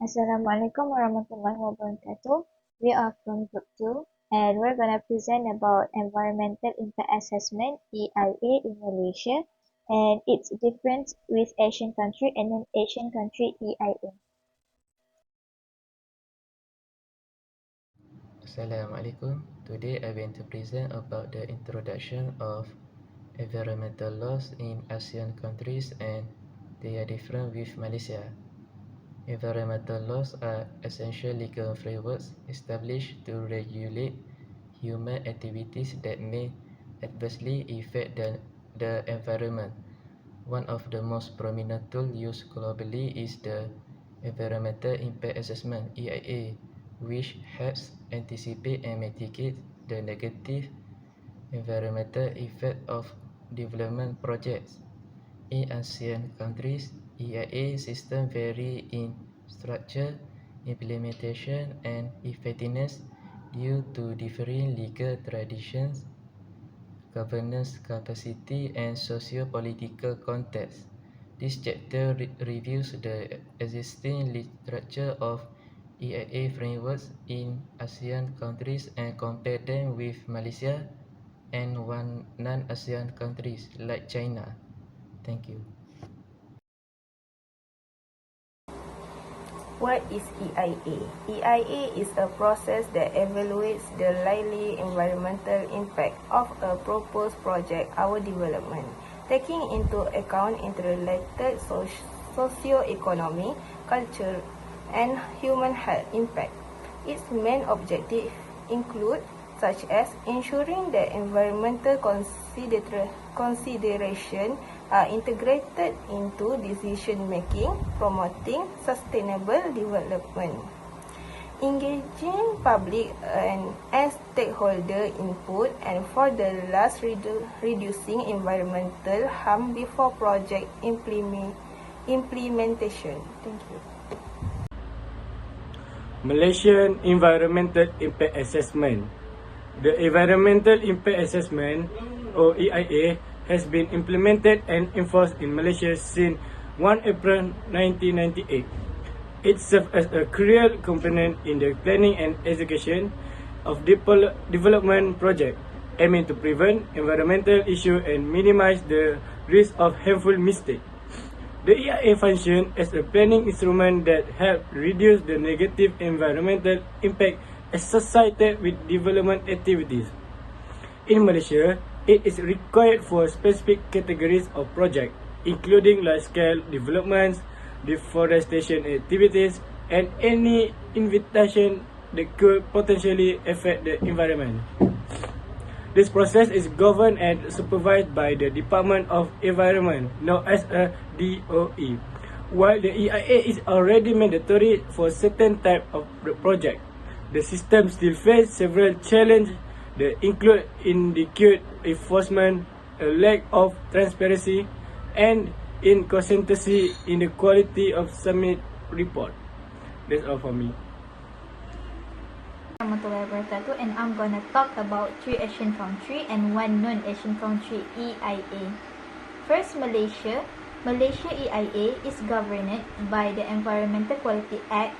Assalamualaikum warahmatullahi wabarakatuh. We are from Group 2 and we're going to present about Environmental Impact Assessment EIA in Malaysia and its difference with Asian country and non-Asian country EIA. Assalamualaikum. Today I'm going to present about the introduction of environmental laws in ASEAN countries and they are different with Malaysia. Environmental laws are essential legal frameworks established to regulate human activities that may adversely affect the environment. One of the most prominent tools used globally is the Environmental Impact Assessment (EIA), which helps anticipate and mitigate the negative environmental effect of development projects. In ASEAN countries, EIA systems vary in structure, implementation, and effectiveness due to differing legal traditions, governance capacity, and socio-political context. This chapter reviews the existing literature of EIA frameworks in ASEAN countries and compare them with Malaysia and one non-ASEAN countries like China. Thank you. What is EIA? EIA is a process that evaluates the likely environmental impact of a proposed project or development, taking into account interrelated socio-economic, cultural, and human health impact. Its main objectives include such as ensuring that environmental consideration are integrated into decision-making, promoting sustainable development, engaging public and stakeholder input, and for the last, reducing environmental harm before project implementation. Thank you. Malaysian Environmental Impact Assessment. The Environmental Impact Assessment, or EIA, has been implemented and enforced in Malaysia since 1 April 1998. It serves as a crucial component in the planning and execution of development projects, aiming to prevent environmental issues and minimize the risk of harmful mistakes. The EIA functions as a planning instrument that helps reduce the negative environmental impact associated with development activities. In Malaysia, it is required for specific categories of projects, including large-scale developments, deforestation activities, and any invitation that could potentially affect the environment. This process is governed and supervised by the Department of Environment, known as a DOE. While the EIA is already mandatory for certain type of project, the system still faces several challenges that include inadequate enforcement, a lack of transparency, and inconsistency in the quality of submit report. That's all for me. Warahmatullahi wabarakatuh, and I'm gonna talk about 3 Asian country and 1 non-Asian country EIA. First, Malaysia. Malaysia EIA is governed by the Environmental Quality Act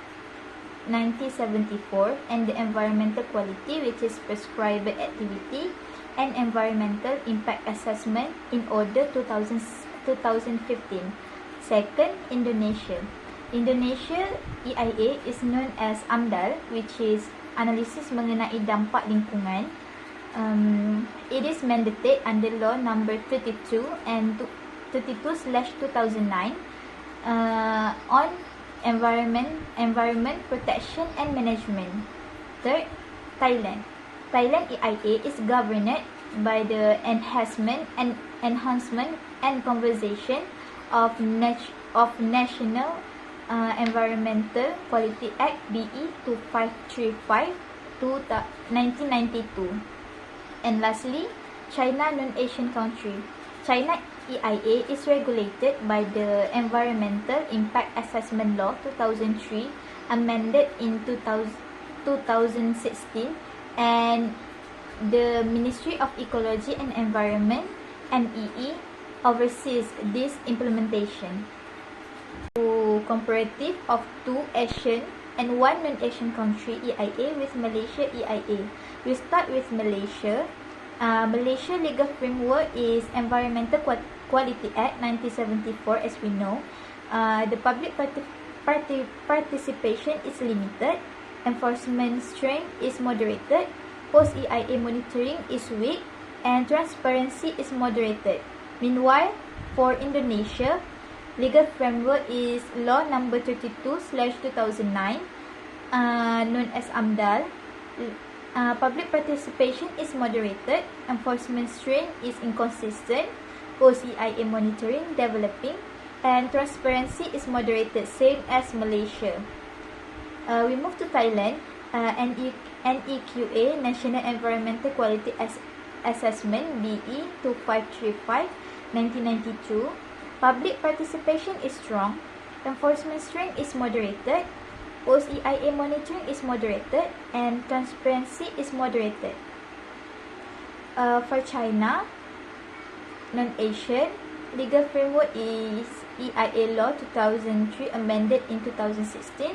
1974 and the environmental quality, which is prescribed activity and environmental impact assessment in order 2015. Second, Indonesia. Indonesia EIA is known as AMDAL, which is analisis mengenai dampak lingkungan. It is mandated under law number 32 and 32/2009 on environment protection and management. Third, Thailand. Thailand EIA is governed by the enhancement and conservation of National Environmental Quality Act BE 2535 1992. And lastly, China non-Asian country. China EIA is regulated by the Environmental Impact Assessment Law 2003, amended in 2016, and the Ministry of Ecology and Environment (MEE) oversees this implementation. To comparative of 2 Asian and 1 non-Asian country EIA with Malaysia EIA. We start with Malaysia. Malaysia legal framework is Environmental Quality Act 1974, as we know. The public participation is limited, enforcement strength is moderated, post-EIA monitoring is weak, and transparency is moderated. Meanwhile, for Indonesia, legal framework is Law Number 32/2009, known as AMDAL. Public participation is moderated, enforcement strength is inconsistent, post-EIA monitoring developing, and transparency is moderated, same as Malaysia. We move to Thailand. NEQA, National Environmental Quality Assessment, BE 2535, 1992. Public participation is strong, enforcement strength is moderated, post-EIA monitoring is moderated, and transparency is moderated. For China, non-Asian, legal framework is EIA Law 2003, amended in 2016.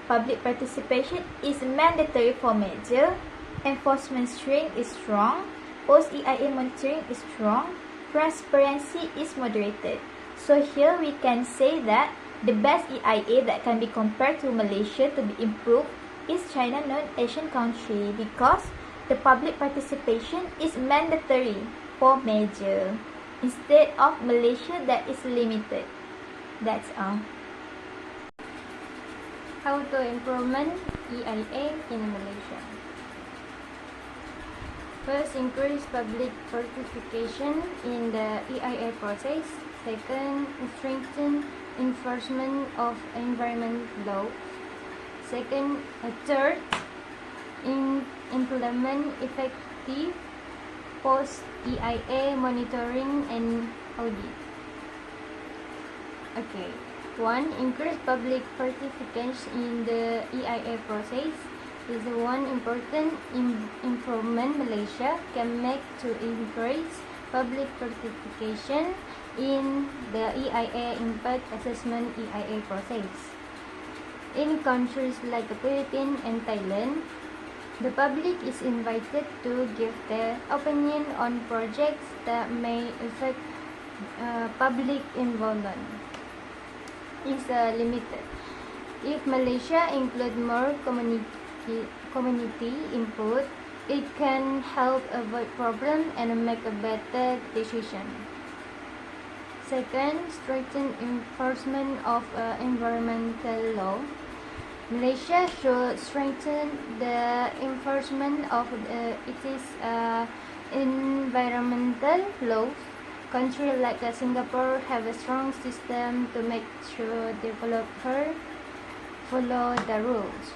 Public participation is mandatory for major, enforcement strength is strong, post-EIA monitoring is strong, transparency is moderated. So here we can say that the best EIA that can be compared to Malaysia to be improved is China non-Asian country, because the public participation is mandatory for major instead of Malaysia that is limited. That's all. How to implement EIA in Malaysia. First, increase public participation in the EIA process. Second, strengthen enforcement of environment law. Third, implement effective post-EIA monitoring and audit. Okay. 1. Increase public participation in the EIA process is one important improvement Malaysia can make to increase public participation in the EIA impact assessment EIA process. In countries like the Philippines and Thailand, the public is invited to give their opinion on projects that may affect public involvement. Is limited. If Malaysia include more community input, it can help avoid problems and make a better decision. Second, strengthen enforcement of environmental law. Malaysia should strengthen the enforcement of its environmental laws. Countries like Singapore have a strong system to make sure developers follow the rules.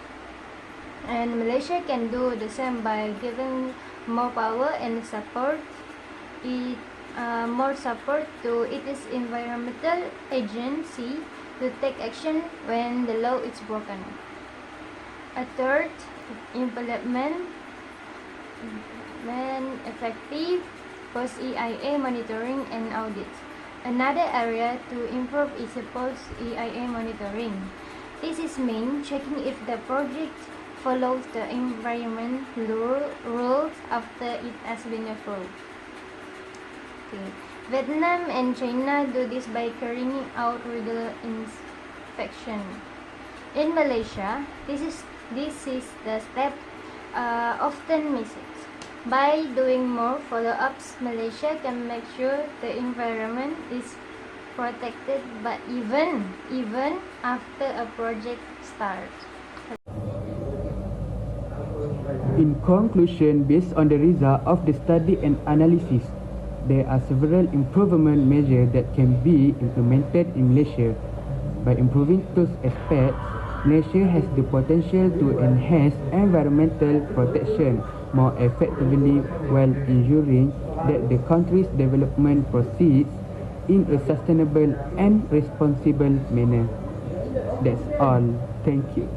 And Malaysia can do the same by giving more power and support to its environmental agency to take action when the law is broken. A third, implement effective post-EIA monitoring and audit. Another area to improve is post-EIA monitoring. This is mean checking if the project follows the environment rules after it has been approved. Okay. Vietnam and China do this by carrying out regular inspection. In Malaysia, this is the step often missed. By doing more follow-ups, Malaysia can make sure the environment is protected, but even after a project starts. In conclusion, based on the result of the study and analysis, there are several improvement measures that can be implemented in Malaysia. By improving those aspects, Malaysia has the potential to enhance environmental protection more effectively while ensuring that the country's development proceeds in a sustainable and responsible manner. That's all. Thank you.